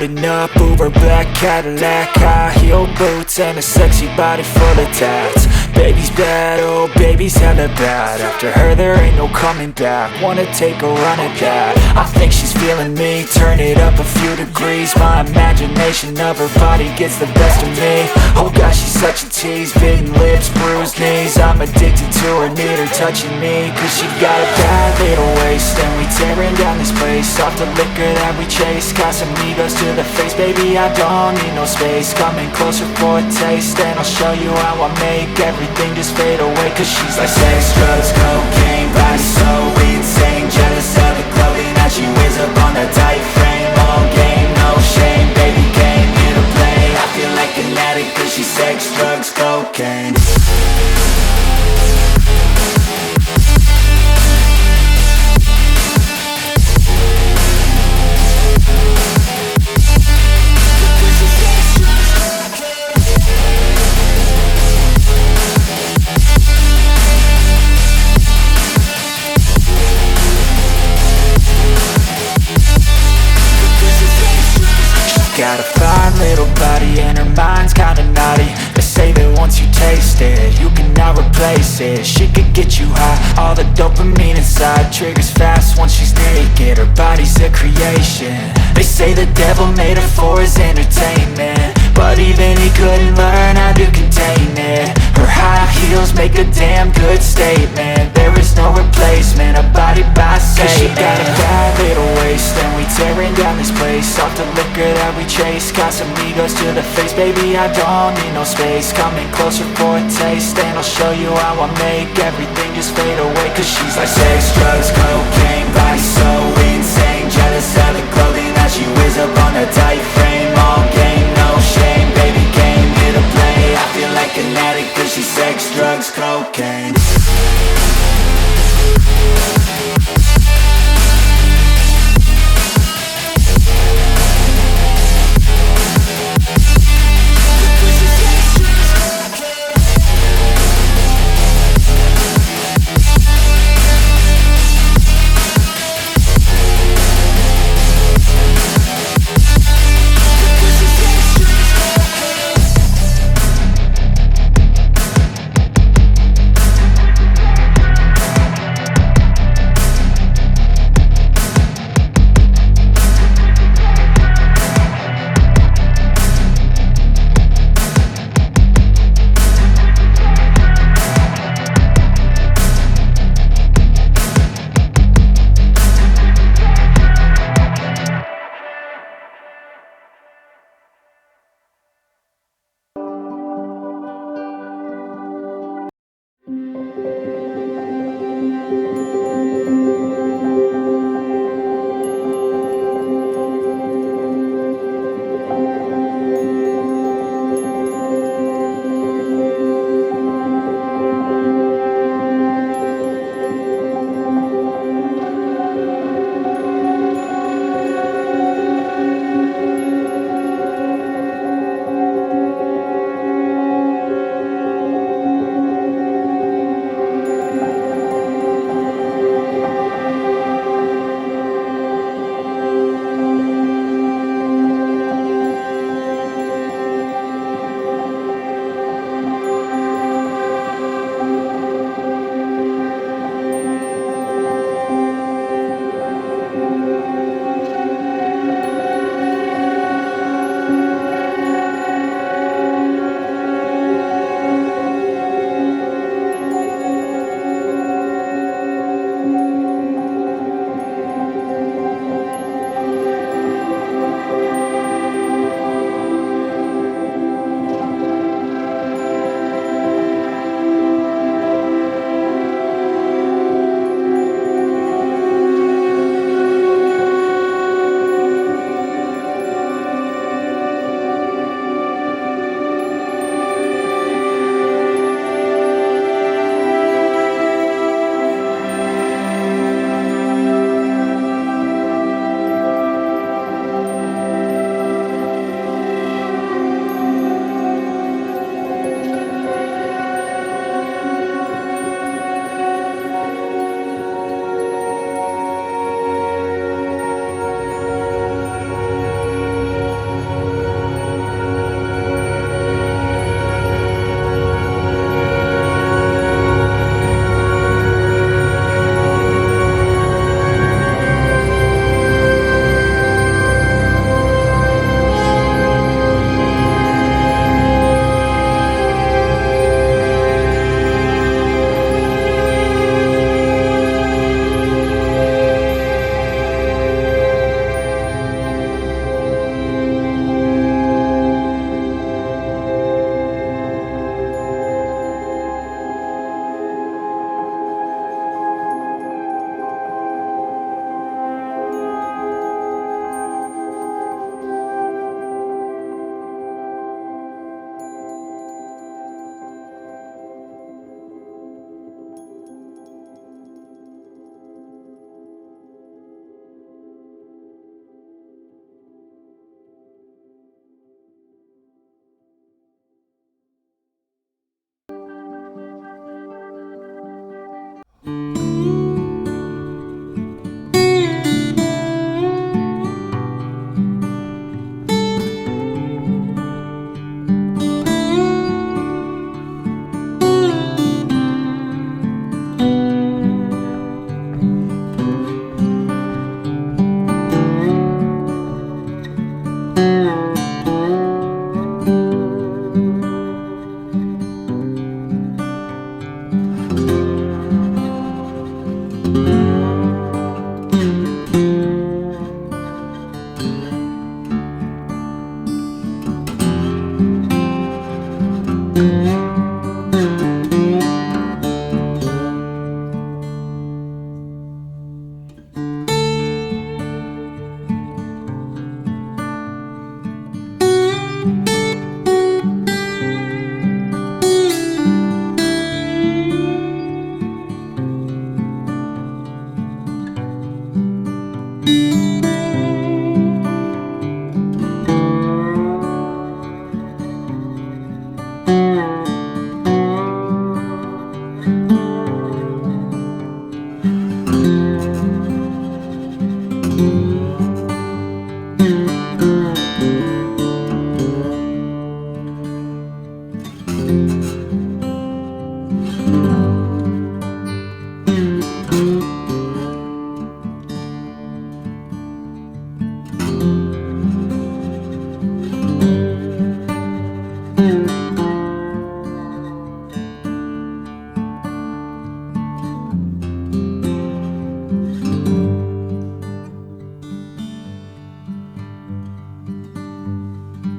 Driving up Uber black Cadillac, high heel boots and a sexy body full of tats. Baby's bad, oh baby's hella bad. After her there ain't no coming back. Wanna take a run at that. I think she's feeling me, turn it up a few degrees. My imagination of her body gets the best of me. Oh gosh, she's such a tease, bitten lips, bruised knees. I'm addicted to her, need her touching me, cause she got a bad little waist. And we tearing down this place, off the liquor that we chase. Got some egos to the face, baby I don't need no space. Coming closer for a taste, and I'll show you how I make everything just fade away. Cause she's like sex, drugs, cocaine, body so insane. Jealous of the clothing that she wears up on that tight frame. All game, no shame, baby came here to play. I feel like an addict cause she's sex, drugs, cocaine. Got a fine little body and her mind's kinda naughty. They say that once you taste it, you cannot replace it. She could get you high, all the dopamine inside triggers fast once she's naked. Her body's a creation. They say the devil made her for his entertainment, but even he couldn't learn how to contain it. Her high heels make a damn good statement. There is no replacement, a body by Satan. Cause she got a bad little waist, and we tearing down this place, off the liquor that we chase. Got some egos to the face, baby I don't need no space. Coming closer for a taste, and I'll show you how I make everything just fade away. Cause she's like sex, drugs, cocaine, body so insane. Jealous of the clothing that she wears up on that tight frame. All game, no shame, baby came here to play. I feel like an addict cause she's sex, drugs, cocaine.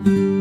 you.